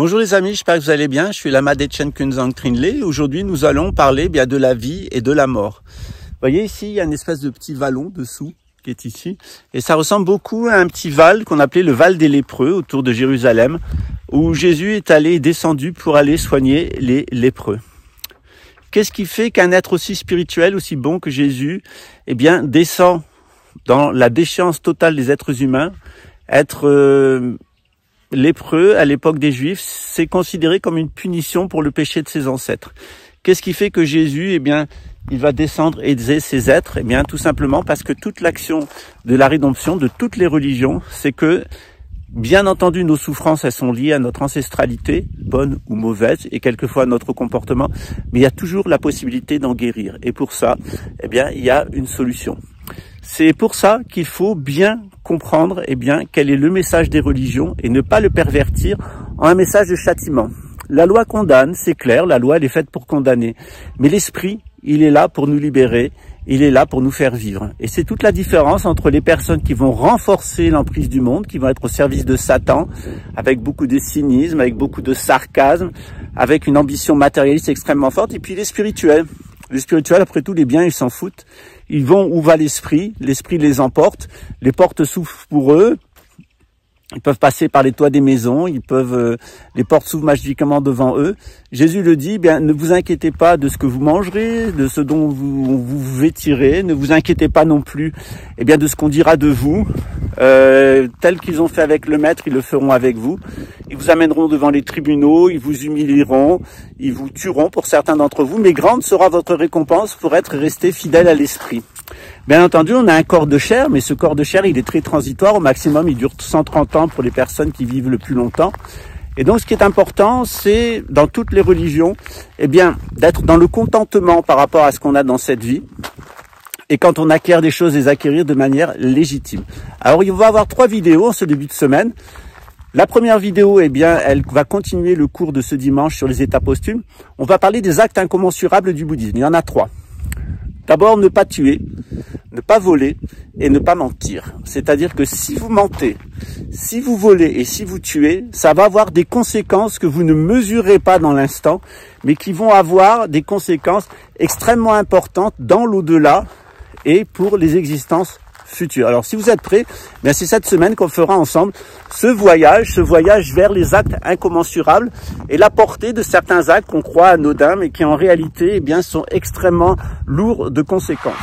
Bonjour les amis, j'espère que vous allez bien. Je suis Lama Dechen Kunzang Trinley. Aujourd'hui, nous allons parler bien de la vie et de la mort. Vous voyez ici, il y a une espèce de petit vallon dessous qui est ici. Et ça ressemble beaucoup à un petit val qu'on appelait le Val des lépreux autour de Jérusalem, où Jésus est allé descendu pour aller soigner les lépreux. Qu'est-ce qui fait qu'un être aussi spirituel, aussi bon que Jésus, descend dans la déchéance totale des êtres humains? Être lépreux, à l'époque des Juifs, c'est considéré comme une punition pour le péché de ses ancêtres. Qu'est-ce qui fait que Jésus, il va descendre et aider ces êtres? Tout simplement parce que toute l'action de la rédemption de toutes les religions, c'est que, bien entendu, nos souffrances, elles sont liées à notre ancestralité, bonne ou mauvaise, et quelquefois à notre comportement, mais il y a toujours la possibilité d'en guérir. Et pour ça, il y a une solution. C'est pour ça qu'il faut bien comprendre quel est le message des religions et ne pas le pervertir en un message de châtiment. La loi condamne, c'est clair, la loi elle est faite pour condamner. Mais l'esprit, il est là pour nous libérer, il est là pour nous faire vivre. Et c'est toute la différence entre les personnes qui vont renforcer l'emprise du monde, qui vont être au service de Satan, avec beaucoup de cynisme, avec beaucoup de sarcasme, avec une ambition matérialiste extrêmement forte, et puis les spirituels. Les spirituels, après tout, les biens, ils s'en foutent. Ils vont où va l'esprit les emporte, les portes s'ouvrent pour eux. Ils peuvent passer par les toits des maisons, les portes s'ouvrent magiquement devant eux. Jésus le dit, ne vous inquiétez pas de ce que vous mangerez, de ce dont vous vêtirez, ne vous inquiétez pas non plus, de ce qu'on dira de vous. Tel qu'ils ont fait avec le maître, ils le feront avec vous. Ils vous amèneront devant les tribunaux, ils vous humilieront, ils vous tueront pour certains d'entre vous, mais grande sera votre récompense pour être resté fidèle à l'esprit. Bien entendu, on a un corps de chair, mais ce corps de chair, il est très transitoire. Au maximum, il dure 130 ans pour les personnes qui vivent le plus longtemps. Et donc, ce qui est important, c'est, dans toutes les religions, d'être dans le contentement par rapport à ce qu'on a dans cette vie. Et quand on acquiert des choses, les acquérir de manière légitime. Alors, il va y avoir 3 vidéos en ce début de semaine. La première vidéo, elle va continuer le cours de ce dimanche sur les états posthumes. On va parler des actes incommensurables du bouddhisme. Il y en a 3. D'abord, ne pas tuer, ne pas voler et ne pas mentir. C'est-à-dire que si vous mentez, si vous volez et si vous tuez, ça va avoir des conséquences que vous ne mesurez pas dans l'instant, mais qui vont avoir des conséquences extrêmement importantes dans l'au-delà et pour les existences futures. Alors, si vous êtes prêts, c'est cette semaine qu'on fera ensemble ce voyage vers les actes incommensurables et la portée de certains actes qu'on croit anodins, mais qui en réalité, sont extrêmement lourds de conséquences.